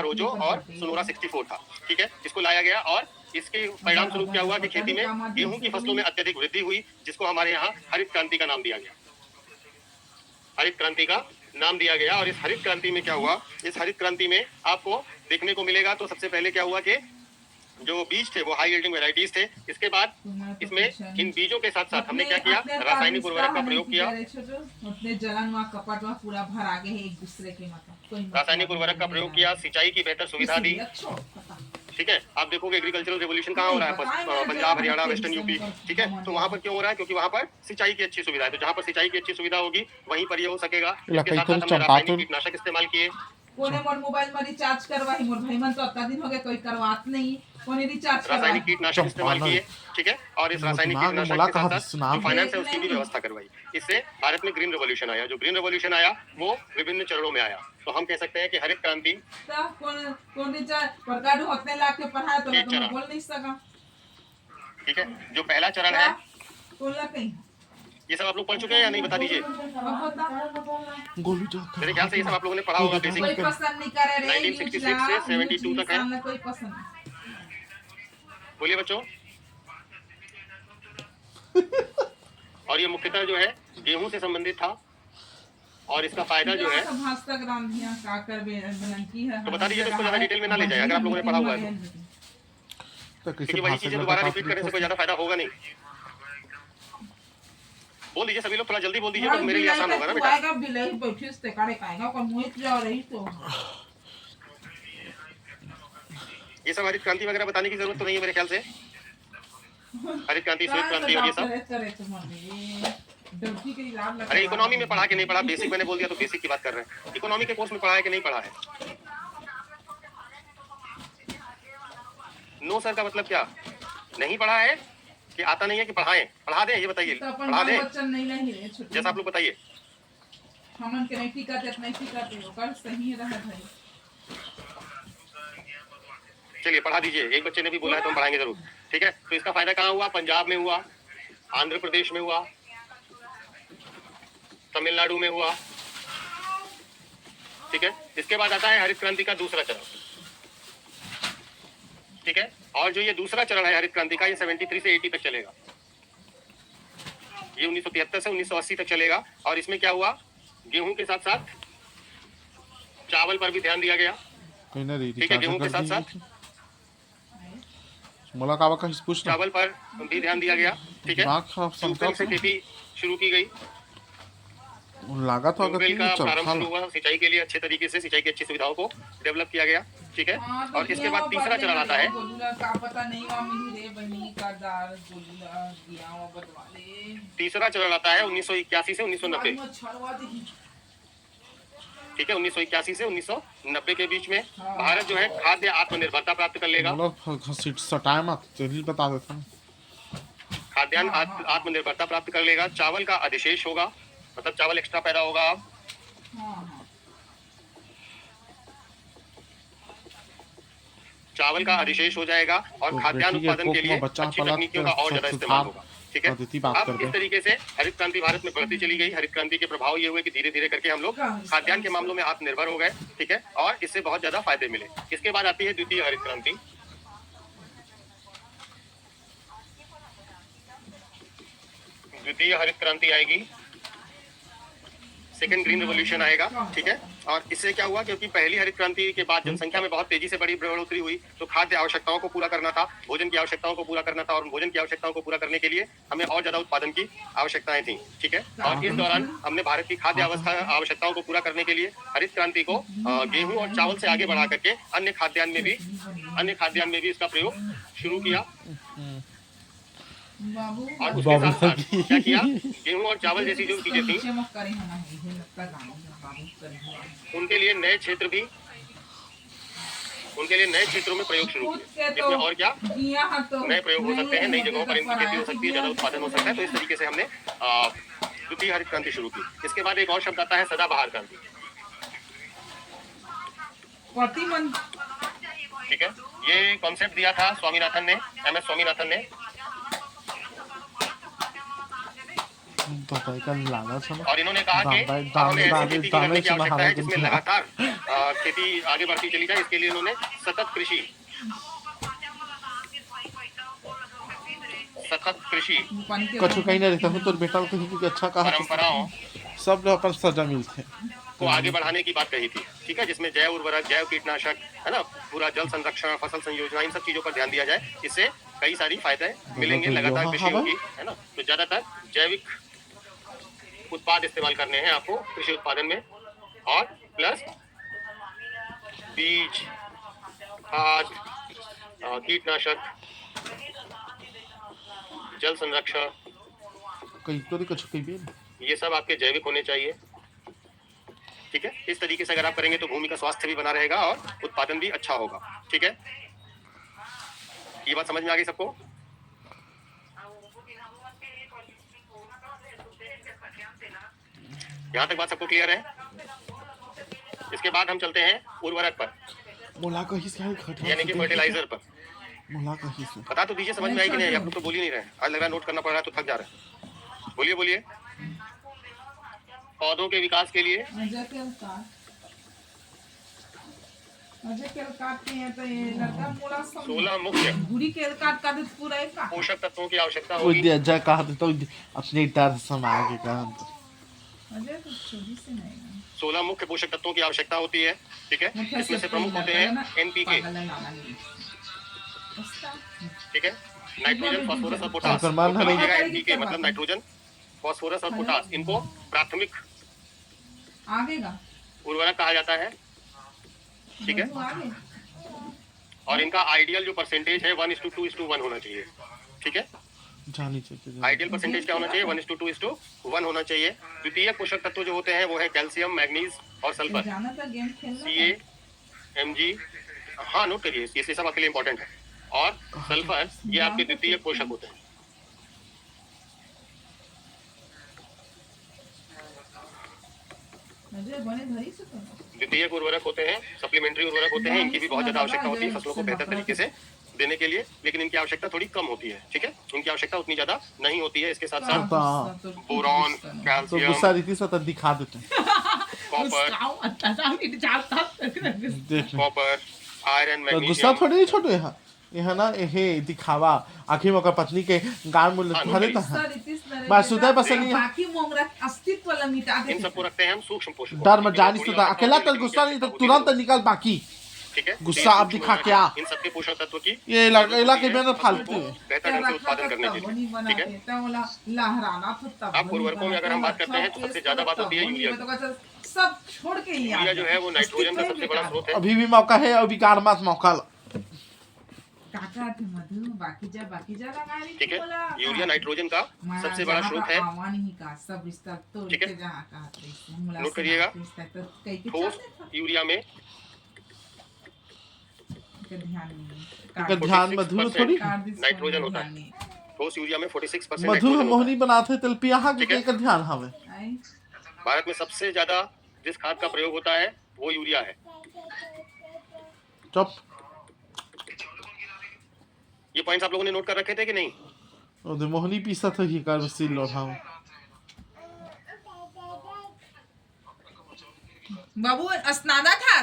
Speaker 1: रोजो और सोनोरा 64 था, ठीक है। इसको लाया गया और इसके परिणाम स्वरूप क्या हुआ कि खेती में गेहूं की फसलों में अत्यधिक वृद्धि हुई, जिसको हमारे यहाँ हरित क्रांति का नाम दिया गया। हरित क्रांति का नाम दिया गया। और इस हरित क्रांति में क्या हुआ, इस हरित क्रांति में आपको देखने को मिलेगा, तो सबसे पहले क्या हुआ कि जो बीज थे वो हाई यील्डिंग वेराइटीज थे। इसके बाद इसमें इन बीजों के साथ साथ हमने क्या किया, रासायनिक उर्वरक का प्रयोग किया।
Speaker 3: अपने जलन व कपट व पूरा भर आगे है एक दूसरे के मतलब
Speaker 1: रासायनिक उर्वरक का प्रयोग किया, सिंचाई की बेहतर सुविधा दी, ठीक है। आप देखोगे एग्रीकल्चरल रेवोल्यूशन कहाँ हो रहा है, पंजाब, हरियाणा, वेस्टर्न यूपी, ठीक है। तो वहाँ पर क्यों हो रहा है, क्योंकि वहाँ पर सिंचाई की अच्छी सुविधा है। तो जहाँ पर सिंचाई की अच्छी सुविधा होगी वहीं पर ये हो सकेगा। इसके साथ साथ हमने रासायनिक कीटनाशक इस्तेमाल किए।
Speaker 3: कोने मोर मोबाइल में रिचार्ज करवाही, मोर भाई मन तो अत्ता दिन हो गए कोई करवात नहीं, कोने रिचार्ज
Speaker 1: रासायनिक
Speaker 3: करवाही।
Speaker 1: कीटनाशक इस्तेमाल किए, ठीक है। और इस रासायनिक कीटनाशक के साथ साथ जो फाइनेंस है उसकी भी व्यवस्था करवाई। इससे भारत में ग्रीन रेवोल्यूशन आया। जो ग्रीन रेवोल्यूशन आया वो विभिन्न चरणों में आया। तो हम कह सकते हैं कि हरित क्रांति
Speaker 3: तो कौन रिचार्ज प्रकार होते ला के पढ़ाए तो मैं बोल नहीं सका,
Speaker 1: ठीक है। जो पहला चरण है
Speaker 3: बोल ला कहीं
Speaker 1: ये सब आप लोग पढ़ चुके हैं या नहीं, बता दीजिए।
Speaker 2: गोली
Speaker 1: मेरे ख्याल से ये सब आप लोगों ने पढ़ा होगा बेसिक।
Speaker 3: कोई पसंद नहीं करे रे
Speaker 1: 1966 से 72 तक है।
Speaker 3: कोई पसंद नहीं।
Speaker 1: बोलिए बच्चों। और ये मुख्यतः जो है गेहूं से संबंधित था और इसका फायदा जो है तो बता दीजिए, इसको ज्यादा डिटेल में ना ले जाए अगर आप लोगों ने पढ़ा हुआ है
Speaker 2: तो
Speaker 1: क्योंकि वही चीजें दोबारा रिपीट करने से कोई ज्यादा फायदा होगा नहीं। बोल दीजिए सभी लोग, थोड़ा जल्दी बोल दीजिए तो मेरे लिए आसान होगा ना बेटा। ये सब हरित क्रांति वगैरह बताने की जरूरत तो नहीं है मेरे ख्याल से। हरित क्रांति, श्वेत क्रांति और ये सब। अरे इकोनॉमी में पढ़ा कि नहीं पढ़ा, बेसिक मैंने बोल दिया तो बेसिक की बात कर रहे हैं। इकोनॉमी के कोर्स में पढ़ा है कि नहीं पढ़ा है। नो सर का मतलब क्या, नहीं पढ़ा है कि आता नहीं है कि पढ़ाएं, पढ़ा दें, ये बताइए। पढ़ा दें जैसा आप लोग बताइए। चलिए पढ़ा दीजिए, एक बच्चे ने भी बोला है तो हम पढ़ाएंगे जरूर, ठीक है। तो इसका फायदा कहाँ हुआ, पंजाब में हुआ, आंध्र प्रदेश में हुआ, तमिलनाडु में हुआ, ठीक है। इसके बाद आता है हरित क्रांति का दूसरा चरण, ठीक है। और जो ये दूसरा चरण है हरित क्रांति का, ये 73 से 80 तक चलेगा। ये 1973 से 1980 तक चलेगा। और इसमें क्या हुआ, गेहूं के साथ साथ चावल पर भी ध्यान दिया गया, ठीक है। गेहूं के साथ साथ चावल पर भी ध्यान दिया गया, ठीक है। ट्यूबवेल से खेती शुरू की गई, ट्यूबवेल का प्रारंभ शुरू हुआ, सिंचाई के लिए अच्छे तरीके से सिंचाई की अच्छी सुविधाओं को डेवलप किया गया, ठीक है। और इसके बाद तीसरा चरण आता है। तीसरा चरण आता है 1981 से 1990, ठीक है। 1981 से 1990 के बीच में भारत जो है खाद्य आत्मनिर्भरता प्राप्त कर लेगा। खाद्यान्न आत्मनिर्भरता प्राप्त कर लेगा। चावल का अधिशेष होगा, मतलब चावल एक्स्ट्रा पैदा होगा। अब चावल का अधिशेष हो जाएगा और खाद्यान्न उत्पादन के लिए अच्छी तकनीकियों का और ज्यादा इस्तेमाल होगा, ठीक है। अब इस तरीके से हरित क्रांति भारत में बढ़ती चली गई। हरित क्रांति के प्रभाव ये हुए कि धीरे धीरे करके हम लोग खाद्यान्न के मामलों में आत्मनिर्भर हो गए, ठीक है। और इससे बहुत ज्यादा फायदे मिले। इसके बाद आती है द्वितीय हरित क्रांति। द्वितीय हरित क्रांति आएगी, सेकेंड ग्रीन रेवोल्यूशन आएगा, ठीक है। और इससे क्या हुआ, क्योंकि पहली हरित क्रांति के बाद जनसंख्या में बहुत तेजी से बड़ी बढ़ोतरी हुई, तो खाद्य आवश्यकताओं को पूरा करना था, भोजन की आवश्यकताओं को पूरा करना था। और भोजन की आवश्यकताओं को पूरा करने के लिए हमें और ज्यादा उत्पादन की आवश्यकताएं थी, ठीक है। और इस दौरान हमने भारत की खाद्य आवश्यकताओं को पूरा करने के लिए हरित क्रांति को गेहूं और चावल से आगे बढ़ा करके अन्य खाद्यान्न में भी इसका प्रयोग शुरू किया। और उसके साथ साथ क्या किया, गेहूं और चावल जैसी जो चीजें थी उनके लिए नए क्षेत्रों में प्रयोग शुरू किया, जिसमें और क्या नए प्रयोग हो सकते हैं, नई जगहों पर इनकी खेती हो सकती है, ज्यादा उत्पादन हो सकता है। तो इस तरीके से हमने द्वितीय हरित क्रांति शुरू की। इसके बाद एक और शब्द आता है सदाबहार क्रांति, ठीक है। ये कॉन्सेप्ट दिया था स्वामीनाथन ने, MS स्वामीनाथन ने। और इन्होंने कहा कि हमें ऐसी खेती करने की आवश्यकता है जिसमें लगातार खेती आगे बढ़ती चली जाए। इसके लिए इन्होंने सतत कृषि
Speaker 2: कछु कहीं नहीं रहता हूँ तो बेटा को अच्छा कहा
Speaker 1: परंपराओं
Speaker 2: सब लोग अपन सजा मिलते
Speaker 1: को आगे बढ़ाने की बात कही थी, ठीक है। जिसमें जैव उर्वरक, जैव कीटनाशक, है ना, पूरा जल संरक्षण, फसल संयोजना, इन सब चीजों पर ध्यान दिया जाए। इससे कई सारी फायदे मिलेंगे, लगातार कृषि होगी, है ना। तो ज्यादातर जैविक उत्पाद इस्तेमाल करने हैं आपको कृषि उत्पादन में, और प्लस बीज, खाद, कीटनाशक, जल संरक्षण,
Speaker 2: कहीं तो कुछ कहीं भी
Speaker 1: ये सब आपके जैविक होने चाहिए। ठीक है, इस तरीके से अगर आप करेंगे तो भूमि का स्वास्थ्य भी बना रहेगा और उत्पादन भी अच्छा होगा। ठीक है, ये बात समझ में आ गई सबको? यहाँ तक बात सबको क्लियर है? इसके बाद हम चलते हैं उर्वरक पर,
Speaker 2: मोला का हिस्सा
Speaker 1: यानी कि फर्टिलाइजर पर।
Speaker 2: मोला का हिस्सा
Speaker 1: बता तो दीजिए, समझ में आई कि नहीं? आप लोग तो बोल ही नहीं रहे। आज लग रहा है नोट करना पड़ रहा है तो थक जा रहे हैं। बोलिए बोलिए। पौधों के विकास के लिए
Speaker 3: अजय केल काटते हैं तो ये लड़का पूरा
Speaker 1: 16 मुख्य
Speaker 3: गुड़ी केल काट दे पूरा एक का
Speaker 1: पोषक तत्वों की आवश्यकता
Speaker 2: वो
Speaker 1: होगी।
Speaker 2: दिया जा कहा तो अपने डर समा के कहा
Speaker 3: अजय तो छोटी से नहीं
Speaker 1: 16 मुख्य पोषक तत्वों की आवश्यकता होती है। ठीक है, इसमें से प्रमुख होते हैं एनपीके, ठीक है, नाइट्रोजन, फास्फोरस और पोटास।
Speaker 2: प्रमाण है नहीं।
Speaker 1: एनपीके मतलब नाइट्रोजन, फास्फोरस और पोटास, इनको प्राथमिक
Speaker 3: आगे का
Speaker 1: उर्वरक कहा जाता है। ठीक है,
Speaker 3: आगे
Speaker 1: और इनका आइडियल जो परसेंटेज है 1:2:1 होना चाहिए। ठीक है,
Speaker 2: जानी चाहिए
Speaker 1: आइडियल परसेंटेज क्या होना चाहिए? 1:2:1 होना चाहिए। द्वितीय पोषक तत्व जो होते हैं वो है कैल्शियम, मैग्नीज और सल्फर।
Speaker 3: जाना था गेम खेलना
Speaker 1: Ca, Mg, हाँ नोट करिए, ये सब आपके लिए इंपॉर्टेंट है। और सल्फर, ये आपके द्वितीय पोषक होते हैं।
Speaker 3: अजय बने धरी से तो
Speaker 1: द्वितीय उर्वरक होते हैं, सप्लीमेंट्री उर्वरक होते हैं। इनकी भी बहुत ज्यादा आवश्यकता होती है फसलों को बेहतर तरीके से देने के लिए, लेकिन इनकी आवश्यकता थोड़ी कम होती है। ठीक है, इनकी आवश्यकता उतनी ज्यादा नहीं होती है। इसके साथ साथ बोरॉन,
Speaker 2: तो
Speaker 1: कैल्शियम,
Speaker 2: गुस्सा रीति से तो दिखा देते हैं
Speaker 1: कॉपर,
Speaker 2: देख
Speaker 1: कॉपर, आयरन,
Speaker 2: तो गुस्सा
Speaker 1: मैग्नीशियम।
Speaker 2: थोड़ी नहीं छोटे यहाँ ना ये दिखावा आखिर में पत्नी के गान में भरे था बस सुधर पसंद नहीं है।
Speaker 3: बाकी मोंगरा अस्तित्व वाला मिटा
Speaker 1: इन
Speaker 3: दे
Speaker 1: सबको रखते हैं हम सूक्ष्म पोषक।
Speaker 2: डर मत जानी सुधा अकेला कल गुस्सा नहीं तो तुरंत निकल बाकी
Speaker 1: ठीक है,
Speaker 2: गुस्सा अब दिखा क्या
Speaker 1: इन सबके पोषक तत्व की
Speaker 2: ये इलाके में फालतू है।
Speaker 1: बेहतर ढंग से उत्पादन करने के लिए। ठीक है,
Speaker 3: लहराना
Speaker 1: अब उर्वरकों में अगर हम बात करते हैं तो सबसे ज्यादा बात होती है यूरिया की।
Speaker 3: सब छोड़ के ही
Speaker 1: यूरिया जो है वो नाइट्रोजन का सबसे बड़ा स्रोत है।
Speaker 2: अभी भी मौका है अभी कार मत मौका
Speaker 3: काका थे मधु बाकी जा लगा रही
Speaker 1: ठीक है, यूरिया नाइट्रोजन का सबसे बड़ा स्रोत है।
Speaker 3: आवानी का सब रिश्ता तोड़
Speaker 1: ठीक है,
Speaker 3: के जहां कहा
Speaker 1: नोट करिएगा, ठोस यूरिया में
Speaker 3: ध्यान
Speaker 2: मधु थोड़ी
Speaker 1: नाइट्रोजन होता है। ठोस यूरिया में 46%
Speaker 2: मधु मोहनी बनाते तलपिया के ध्यान हवे।
Speaker 1: भारत में सबसे ज्यादा जिस खाद का प्रयोग होता है वो यूरिया है।
Speaker 2: चुप
Speaker 1: ये पॉइंट्स आप लोगों ने नोट कर रखे थे कि नहीं?
Speaker 2: और मोहनी पीसा था ही कार वसील लोठाओ
Speaker 3: बाबू स्नाना था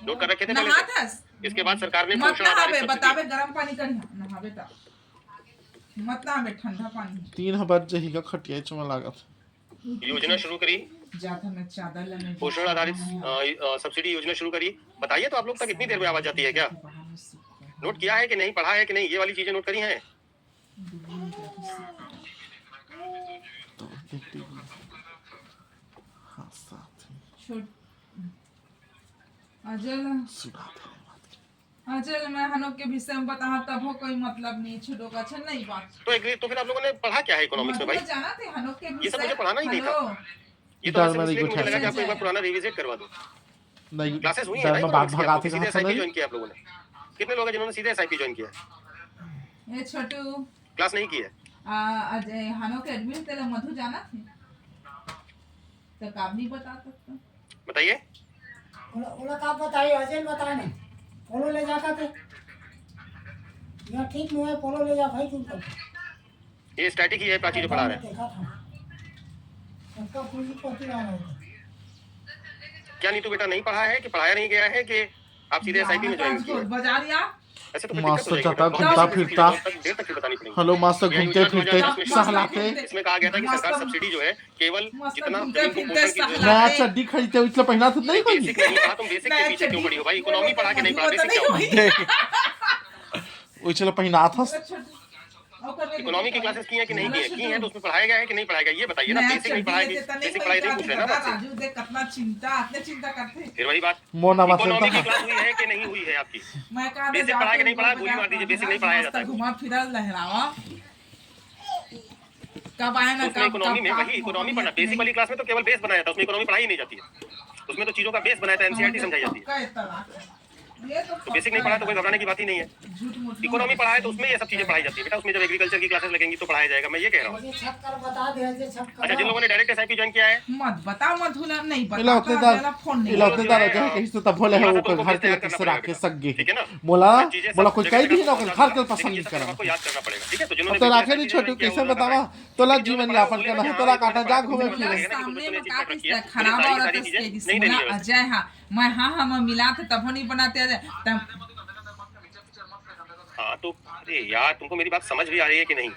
Speaker 1: नोट कर रखे थे
Speaker 3: नहा था।
Speaker 1: इसके बाद सरकार ने
Speaker 3: मत
Speaker 1: पोषण आधारित
Speaker 3: नहावे
Speaker 1: सब्सिडी-
Speaker 3: बतावे गरम पानी कर नहावे ता मत नहावे ठंडा पानी
Speaker 2: 3 हबर जही का खटिया चमा लागत
Speaker 1: योजना शुरू करी,
Speaker 3: जाता मैं चादर लेने
Speaker 1: पोषण आधारित सब्सिडी योजना शुरू करी। बताइए तो आप लोग तक कितनी देर में आवाज जाती है क्या? नोट किया है कि नहीं, पढ़ा है कि नहीं, ये वाली चीजें नोट करी हैं?
Speaker 2: हाँ साथ
Speaker 3: अजल मैं हनो के विषय में बता तब हो कोई मतलब नहीं छोटो का अच्छा नहीं बात
Speaker 1: तो फिर आप लोगों ने पढ़ा क्या है इकोनॉमिक्स में भाई?
Speaker 3: जाना थे हनो के
Speaker 1: ये सब मुझे पढ़ाना ही नहीं था।
Speaker 3: हेलो,
Speaker 1: ये तो ऐसे
Speaker 2: डर
Speaker 1: इसलिए
Speaker 2: मेरी
Speaker 1: मुझे लगा कि
Speaker 2: गुठा
Speaker 1: आपको एक बार पुराना रिविजिट करवा दूं।
Speaker 2: नहीं
Speaker 1: क्लासेस हुई हैं
Speaker 2: डर
Speaker 1: ना
Speaker 2: में बात
Speaker 1: economics की,
Speaker 2: भगाते
Speaker 1: सीधे
Speaker 2: कहां
Speaker 1: एसआईपी
Speaker 2: समझ
Speaker 1: ज्वाइन किया आप लोगों ने? कितने लोग हैं जिन्होंने सीधे एसआईपी ज्वाइन किया है?
Speaker 3: ये छोटू
Speaker 1: क्लास नहीं की है?
Speaker 3: अजय हनो के एडमिन तेरे मधु जाना थे तो काब नहीं बता सकता
Speaker 1: बताइए।
Speaker 4: उन्हें कहा बताइए अजय बताए नहीं पोलो ले जाता थे यहाँ ठीक नहीं है पोलो ले जा भाई तुम
Speaker 1: ये स्टैटिक ही है, प्राची जो पढ़ा रहे हैं।
Speaker 4: देखा था उसका पूरी पति आ रहा है
Speaker 1: क्या नीतू बेटा नहीं पढ़ा है कि पढ़ाया नहीं गया है कि आप सीधे एसआईपी में ज्वाइन किए?
Speaker 3: बाजारिया
Speaker 1: ऐसे तो फिर
Speaker 2: मास्टर
Speaker 1: दिक्कत हो
Speaker 2: जाता
Speaker 1: जाएगी।
Speaker 2: घूमता
Speaker 1: बहुत
Speaker 2: फिरता
Speaker 1: देर तक की बतानी पड़ेगी।
Speaker 2: हेलो मास्टर घूमते फिरते सहलाते
Speaker 1: इसमें कहा गया था कि सरकार सब्सिडी जो है केवल जितना
Speaker 3: घूमते
Speaker 1: जमीन को
Speaker 3: फिरते
Speaker 1: पोषण की
Speaker 3: सहलाते।
Speaker 2: नया चड्डी खरीदते हो इसलिए पहना तो नहीं होगी
Speaker 1: बेसिक नहीं कहा, तुम बेसिक के पीछे क्यों पड़ी हो भाई? इकोनॉमी पढ़ा के नहीं पढ़ा, बेसिक क्या होगी?
Speaker 2: वो चलो पहना था
Speaker 3: ओकर
Speaker 1: इकोनॉमी की क्लासेस की है कि नहीं की है तो उसमें पढ़ाया गया है कि नहीं पढ़ाया गया, ये बताइए ना। बेसिक नहीं पढ़ाया, बेसिक पढ़ाई नहीं पूछ रहे ना आपसे।
Speaker 3: राजू देख कितना चिंता करते।
Speaker 1: फिर वही बात,
Speaker 2: मोना
Speaker 1: इकोनॉमी की क्लास हुई है कि नहीं हुई है आपकी?
Speaker 3: मैं कहा
Speaker 1: बेसिक पढ़ाया कि नहीं पढ़ाया, गोली मार दीजिए। बेसिक नहीं पढ़ाया जाता है,
Speaker 3: घुमा फिरा लहरावा कब आए ना
Speaker 1: उसमें इकोनॉमी में वही इकोनॉमी पढ़ना। बेसिक वाली क्लास में तो केवल बेस बनाया था, उसमें इकोनॉमी पढ़ाई नहीं जाती है। उसमें तो चीजों का बेस बनाया था, एनसीईआरटी समझाई जाती है। तो बेसिक नहीं पढ़ा तो कोई घबराने की बात ही नहीं है। इकोनॉमी पढ़ा है तो उसमें ये सब चीजें पढ़ाई जाती है बेटा। उसमें जब एग्रीकल्चर की क्लासेस लगेंगी तो पढ़ाया जाएगा, मैं ये कह रहा हूँ। अच्छा, जिन लोगों ने डायरेक्ट एसआईपी ज्वाइन किया है,
Speaker 3: मत बता मत भूला नहीं
Speaker 2: इलाते दादा जो है कहीं तो तब बोले है वो घर के किस रख के सगे
Speaker 1: ठीक है ना।
Speaker 2: बोला कुछ कहीं भी ना घर के पसंद नहीं करा
Speaker 1: आपको याद करना पड़ेगा, ठीक है। तो जिन्होंने
Speaker 2: तो राखे नहीं छोटू कैसे बतावा तोला जीवन यापन करना है, तोला काटा जा घूमे फिरे
Speaker 3: सामने में का किसका खराब औरत के जिसमें अजय हां मैं हां मैं मिला थे तब नहीं बनाते तब।
Speaker 1: हाँ तो अरे यार, तुमको मेरी बात समझ भी आ रही है कि नहीं?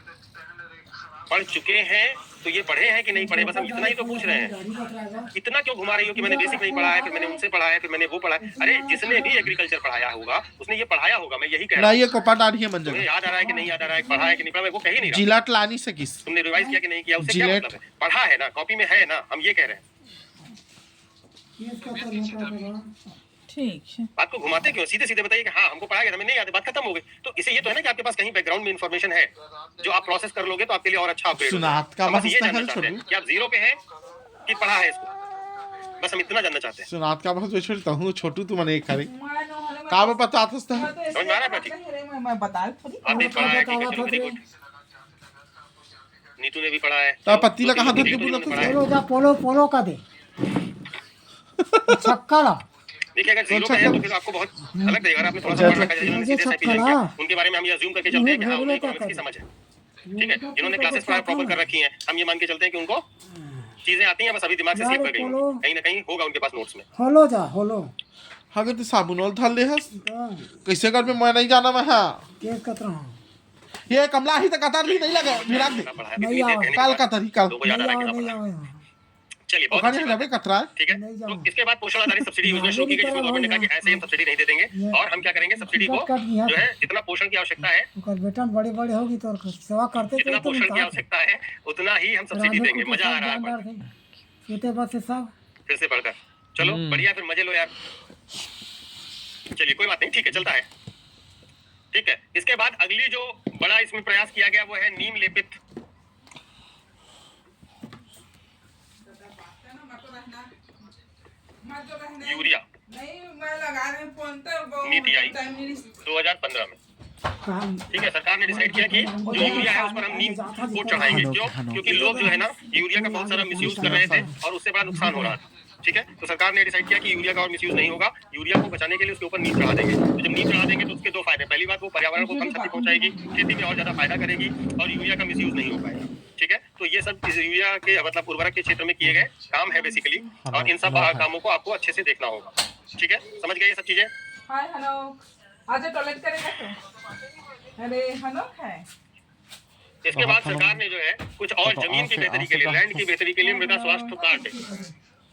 Speaker 1: पढ़ चुके हैं तो ये पढ़े हैं कि नहीं पढ़े, बस हम इतना ही तो पूछ रहे हैं। इतना क्यों घुमा रही हो कि मैंने बेसिक नहीं पढ़ा है, फिर मैंने उनसे पढ़ा है, फिर मैंने वो पढ़ा है। अरे जिसने भी एग्रीकल्चर पढ़ाया होगा उसने ये पढ़ाया होगा, मैं यही कह रहा हूँ।
Speaker 2: ये कोपा डाली है मंजर,
Speaker 1: याद आ रहा है कि नहीं याद आ रहा है, पढ़ा है कि नहीं पढ़ा, मैं वो कह ही नहीं रहा।
Speaker 2: जिलाट लानी से किस
Speaker 1: तुमने रिवाइज किया कि नहीं किया, उससे क्या मतलब है? पढ़ा है ना, कॉपी में है ना, हम ये कह रहे हैं।
Speaker 3: ठीक है,
Speaker 1: बात को घुमाते क्यों? सीधे सीधे बताइए कि हाँ हमको पढ़ा गया था, मैं नहीं याद, बात खत्म हो गई। तो इसे ये तो है ना कि आपके पास कहीं बैकग्राउंड में इन्फॉर्मेशन है जो आप प्रोसेस कर लोगे तो आपके लिए और अच्छा अपग्रेड होगा।
Speaker 2: सुनात का
Speaker 1: बस ये
Speaker 2: वास्ता
Speaker 1: जानना
Speaker 2: है
Speaker 1: चाहते हैं
Speaker 2: छोटू,
Speaker 1: कि आप जीरो पे हैं कि पढ़ा है इसको, बस हम इतना जानना चाहते हैं।
Speaker 2: सुनात का बस छोड़ता हूं छोटू तू मने एक खरे का में पता था
Speaker 1: समझ में आ रहा है प्रतीक?
Speaker 3: मैं बता थोड़ी
Speaker 1: आपने पढ़ा है, ठीक है, चलो वेरी गुड। नीतू ने भी पढ़ा है,
Speaker 2: तो पत्ती लगा हाथ धर के बोला तो
Speaker 4: पोलो जा पोलो का दे छक्का ला।
Speaker 1: देखिए अगर जीरो पे है तो फिर आपको बहुत अलग लगेगा। अगर आपने थोड़ा सा पढ़ रखा है, जिन्होंने सीधे से पीछे किया, उनके बारे में हम ये अज्यूम करके चलते हैं कि हाँ उन्हें इकोनॉमिक्स की समझ है, ठीक है। जिन्होंने क्लासेस प्रॉपर कर रखी हैं, हम ये मान के चलते हैं कि उनको चीजें आती हैं, बस अभी दिमाग से स्लिप कर गई होंगी, कहीं ना कहीं होगा उनके पास नोट्स में।
Speaker 4: होलो जा होलो
Speaker 2: हागे तो साबुन और धर ले हस कैसे कर में मैं नहीं जाना मैं। हां
Speaker 4: केस कतरा
Speaker 2: ये कमला ही तो कतार भी नहीं लगे भिड़क दे
Speaker 4: नहीं आओ
Speaker 2: काल का तरी काल
Speaker 1: लोगों को याद आ रहा है कि
Speaker 4: नहीं
Speaker 1: ना पढ़ा।
Speaker 4: आओ
Speaker 1: चलिए बहुत
Speaker 2: ओखाने
Speaker 1: अच्छी बात
Speaker 2: लगे
Speaker 1: है,
Speaker 2: कतरा
Speaker 1: ठीक है।
Speaker 4: नहीं
Speaker 1: तो
Speaker 4: जाओ।
Speaker 1: इसके बाद पोषण आधारित सब्सिडी योजना शुरू की गई, जिसमें गवर्नमेंट ने कहा कि ऐसे ही हम सब्सिडी नहीं दे देंगे और हम क्या करेंगे, सब्सिडी को जो है जितना पोषण की आवश्यकता है,
Speaker 4: ओकर बेटन बड़े बड़े होगी तो सेवा करते
Speaker 1: जितना पोषण की आवश्यकता है उतना ही हम सब्सिडी देंगे। मजा आ रहा है पढ़कर।
Speaker 4: छोटे बच्चे सब
Speaker 1: फिर से पढ़कर चलो बढ़िया, फिर मजे लो यार। चलिए कोई बात नहीं, ठीक है, चलता है, ठीक है। इसके बाद अगली जो बड़ा इसमें प्रयास किया गया वो है नीम लेपित यूरिया
Speaker 3: नहीं मैं लगा रहे फोन तो
Speaker 1: नीति आई 2015 में, ठीक है। सरकार ने डिसाइड किया कि जो यूरिया है उस पर हम नीम को चढ़ाएंगे। क्यों? क्योंकि लोग जो है ना यूरिया का बहुत सारा मिसयूज कर रहे थे और उससे बड़ा नुकसान हो रहा था, ठीक है। तो सरकार ने डिसाइड किया कि यूरिया का और मिसयूज नहीं होगा, यूरिया को बचाने के लिए उसके ऊपर नीम चढ़ा देंगे। तो जब नीम चढ़ा देंगे तो उसके दो फायदे, पहली बात वो पर्यावरण को कम क्षति पहुंचाएगी, खेती में और ज्यादा फायदा करेगी और यूरिया का मिसयूज नहीं हो पाएगा, ठीक है। तो ये सब इस यूरिया के मतलब उर्वरक के क्षेत्र में किए गए काम है बेसिकली, और इन सब कामों को आपको अच्छे से देखना होगा, ठीक है। समझ गए ये सब चीजें?
Speaker 3: हाय हेलो आज टॉयलेट करेगा तो अरे हेलो है।
Speaker 1: इसके बाद सरकार ने जो है कुछ और जमीन की बेहतरी के लिए, लैंड की बेहतरी के लिए मृदा स्वास्थ्य कार्ड,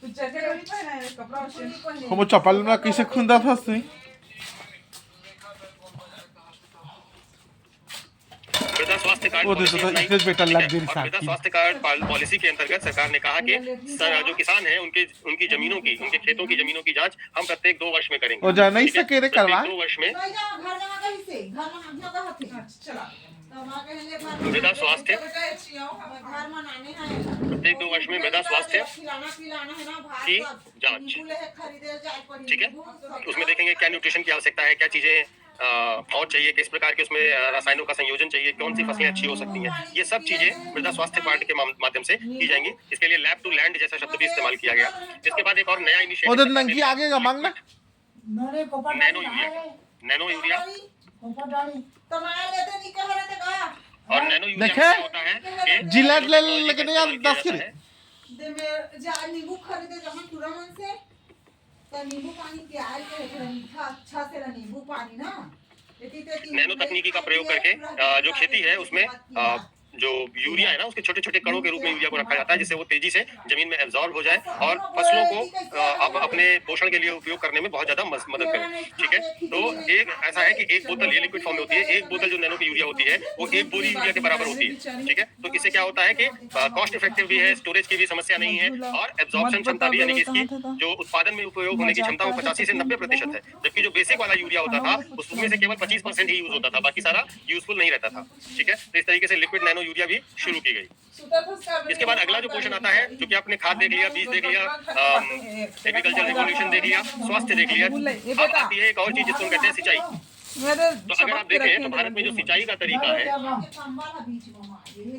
Speaker 3: तू जैकेट नहीं पहना है, कपड़ा उसे नहीं पहने।
Speaker 2: हम चप्पल में कैसे खुंदा फंसते
Speaker 1: मृदा स्वास्थ्य कार्ड
Speaker 2: वो देखो तो इसमें बेटा लग गई
Speaker 1: और मृदा स्वास्थ्य कार्ड पॉलिसी के अंतर्गत सरकार ने कहा कि जो किसान है उनकी जमीनों की, उनके खेतों की जमीनों की जांच हम प्रत्येक 2 वर्ष में करेंगे।
Speaker 2: वो जा नहीं सके रे करवा
Speaker 1: 2 वर्ष में मृदा स्वास्थ्य, प्रत्येक 2 वर्ष में मृदा स्वास्थ्य की जांच, ठीक है। उसमें देखेंगे क्या न्यूट्रिशन की आवश्यकता है, क्या चीजें और चाहिए, किस प्रकार के उसमें रसायनों का संयोजन चाहिए, कौन सी फसलें अच्छी हो सकती हैं, ये सब चीजें मृदा स्वास्थ्य कार्ड के माध्यम से की जाएंगी। इसके लिए लैब टू लैंड जैसा शब्द भी इस्तेमाल किया गया। इसके बाद एक और नया इनिशिएटिव,
Speaker 2: उधर नंगी आगे का मांगना
Speaker 1: नैनो यूरिया और नैनो यूरिया
Speaker 2: देखे?
Speaker 1: क्या होता है कि
Speaker 2: जिलेट ले लेकिन यार 10 के
Speaker 3: नींबू खरीदे जहाँ तुरंत से तो नींबू पानी प्यार के मीठा अच्छा से नींबू पानी ना
Speaker 1: नैनो तकनीकी का प्रयोग करके जो खेती है उसमें जो यूरिया है ना उसके छोटे छोटे कणों के रूप में यूरिया को रखा जाता है, जिससे वो तेजी से जमीन में एब्जॉर्ब हो जाए और फसलों को अपने पोषण के लिए उपयोग करने में बहुत ज्यादा मदद करे। ठीक है, तो एक ऐसा है कि एक बोतल ये लिक्विड फॉर्म में होती है, एक बोतल जो नैनो की यूरिया होती है वो एक बोरी यूरिया के बराबर होती है। ठीक है, तो इससे क्या होता है कि कॉस्ट इफेक्टिव भी है, स्टोरेज की भी समस्या नहीं है और एब्जॉर्प्शन क्षमता भी, यानी कि इसकी जो उत्पादन में उपयोग होने की क्षमता वो 85 से 90% है। जबकि जो बेसिक वाला यूरिया होता था उसमें से केवल 25% ही यूज होता था, बाकी सारा यूजफुल नहीं रहता था। ठीक है, तो इस तरीके से लिक्विड नैनो यूरिया भी शुरू की गई। इसके बाद अगला जो क्वेश्चन आता है, जो कि आपने खाद देख लिया, बीज देख लिया, एग्रीकल्चर रिवोल्यूशन देख लिया, स्वास्थ्य देख लिया, अब आती है एक और चीज जिसको हम कहते हैं सिंचाई। तो अगर आप देखें तो भारत में जो सिंचाई का तरीका है,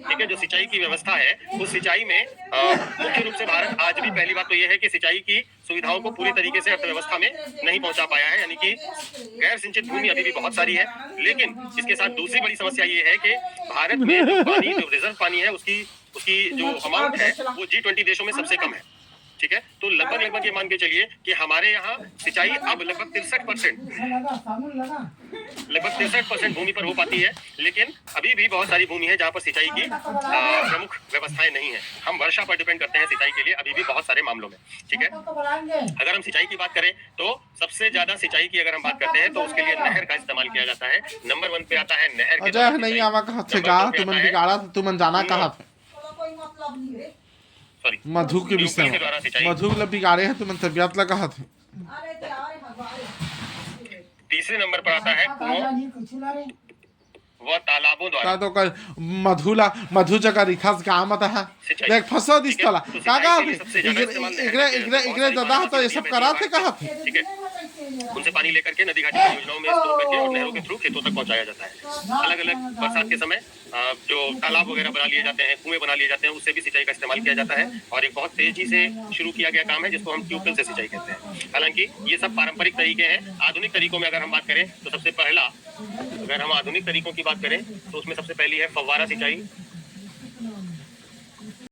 Speaker 1: ठीक है, जो सिंचाई की व्यवस्था है, उस सिंचाई में मुख्य रूप से भारत आज भी, पहली बात तो ये है कि सिंचाई की सुविधाओं को पूरी तरीके से अर्थव्यवस्था में नहीं पहुंचा पाया है, यानी कि गैर सिंचित भूमि अभी भी बहुत सारी है। लेकिन इसके साथ दूसरी बड़ी समस्या ये है कि भारत में जो पानी, जो रिजर्व पानी है, उसकी जो अमाउंट है वो G20 देशों में सबसे कम है। ठीक है, तो लगभग ये मान के चलिए कि हमारे यहाँ सिंचाई अब लगभग 63% भूमि पर हो पाती है, लेकिन अभी भी बहुत सारी भूमि है जहाँ पर सिंचाई की प्रमुख व्यवस्थाएं नहीं है। हम वर्षा पर डिपेंड करते हैं सिंचाई के लिए अभी भी बहुत सारे मामलों में। ठीक है, अगर हम सिंचाई की बात करें तो सबसे ज्यादा सिंचाई की अगर हम बात करते हैं तो उसके लिए नहर का इस्तेमाल किया जाता है। नंबर 1 पे आता है नहर के
Speaker 2: अजय नहीं आवा कहाँ से गा तुमन बिगाड़ा तुमन जाना कहाँ थे
Speaker 3: कोई मतलब नहीं रे।
Speaker 2: सॉरी मधु के विषय में मधु ला बिगाड़े हैं तुमन तबियत ला कहाँ थे।
Speaker 3: अरे त्यारे भगवान।
Speaker 1: तीसरे नंबर पर आता है कुओं व तालाबों द्वारा।
Speaker 2: तो कर मधु जगह रिखास गाँव मत है देख फंसो दिस तला काका इगरे दादा तो ये सब करा थे कहाँ थे।
Speaker 1: ठीक है, उनसे पानी लेकर के नदी घाटी परियोजनाओं में स्टोर करके और नहरों के थ्रू खेतों तक पहुंचाया जाता है। अलग अलग बरसात के समय जो तालाब वगैरह बना लिए जाते हैं, कुएं बना लिए जाते हैं, उससे भी सिंचाई का इस्तेमाल किया जाता है और एक बहुत तेजी से शुरू किया गया काम है जिसको हम ट्यूबवेल से सिंचाई कहते हैं। हालांकि ये सब पारंपरिक तरीके हैं। आधुनिक तरीकों में अगर हम बात करें तो सबसे पहला, अगर हम आधुनिक तरीकों की बात करें तो उसमें सबसे पहली है फव्वारा सिंचाई,